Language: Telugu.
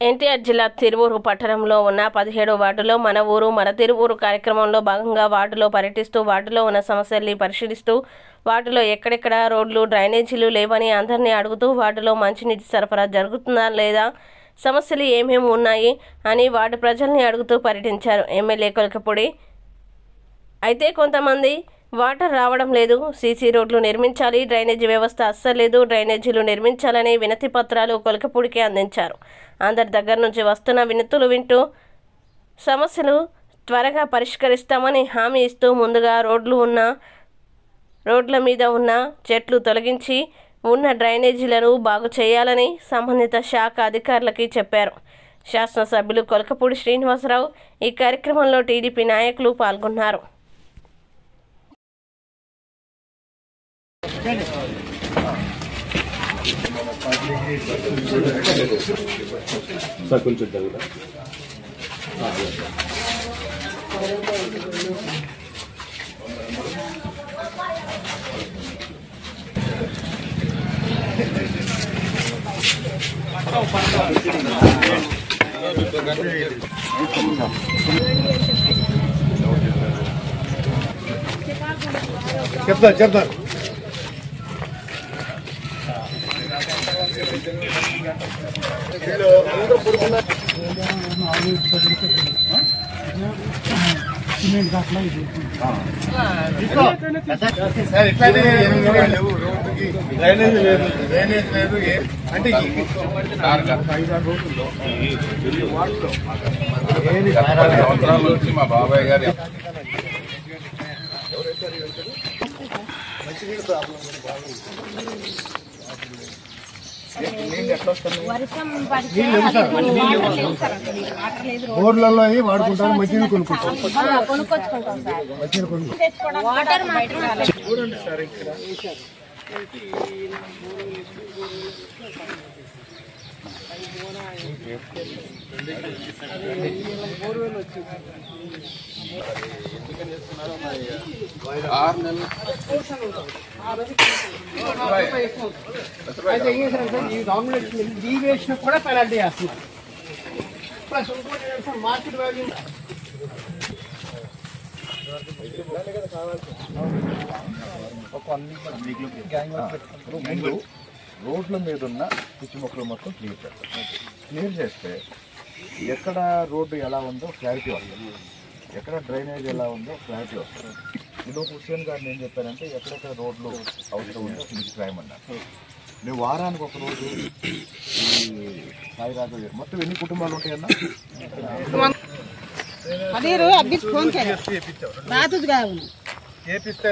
ఎన్టీఆర్ జిల్లా తిరువూరు పట్టణంలో ఉన్న 17వ వార్డులో మన ఊరు మన తిరువూరు కార్యక్రమంలో భాగంగా వార్డులో పర్యటిస్తూ వార్డులో ఉన్న సమస్యల్ని పరిశీలిస్తూ వార్డులో ఎక్కడెక్కడ రోడ్లు డ్రైనేజీలు లేవని అందరినీ అడుగుతూ వార్డులో మంచినీటి సరఫరా జరుగుతుందా లేదా సమస్యలు ఏమేమి ఉన్నాయి అని వార్డు ప్రజల్ని అడుగుతూ పర్యటించారు ఎమ్మెల్యే కొలకపూడి. అయితే కొంతమంది వాటర్ రావడం లేదు, సీసీ రోడ్లు నిర్మించాలి, డ్రైనేజీ వ్యవస్థ అస్సలు లేదు, డ్రైనేజీలు నిర్మించాలని వినతి పత్రాలు కొలకపూడికి అందించారు. అందరి దగ్గర నుంచి వస్తున్న వినతులు వింటూ సమస్యలు త్వరగా పరిష్కరిస్తామని హామీ ఇస్తూ ముందుగా రోడ్ల మీద ఉన్న చెట్లు తొలగించి ఉన్న డ్రైనేజీలను బాగు చేయాలని సంబంధిత శాఖ అధికారులకి చెప్పారు. శాసనసభ్యులు కొలకపూడి శ్రీనివాసరావు ఈ కార్యక్రమంలో టీడీపీ నాయకులు పాల్గొన్నారు. చెప్తా మా బాబాయ్ గారు బోర్లలో వాడుకుంటారు, మంచిగా కొనుక్కుంటారు. చూడండి సార్, ఇక్కడ డీవియేషన్ కూడా పెనాల్టీ వేస్తున్నారు. ప్లస్ ఇంకోటి మార్కెట్ వాల్యూ ముందు రోడ్ల మీద ఉన్న పిచ్చి మొక్కలు మొత్తం క్లియర్ చేస్తారు. క్లియర్ చేస్తే ఎక్కడ రోడ్డు ఎలా ఉందో క్లారిటీ వస్తుంది, ఎక్కడ డ్రైనేజ్ ఎలా ఉందో క్లారిటీ వస్తుంది. ఇది హుస్సేన్ గారిని ఏం చెప్పారంటే ఎక్కడెక్కడ రోడ్లు అవసరం ఉందో మీకు రాయమన్నారు. నువ్వు వారానికి ఒక రోజు ఈ సాయిరాజు మొత్తం ఎన్ని కుటుంబాలు ఉంటాయన్నా చేపిస్తే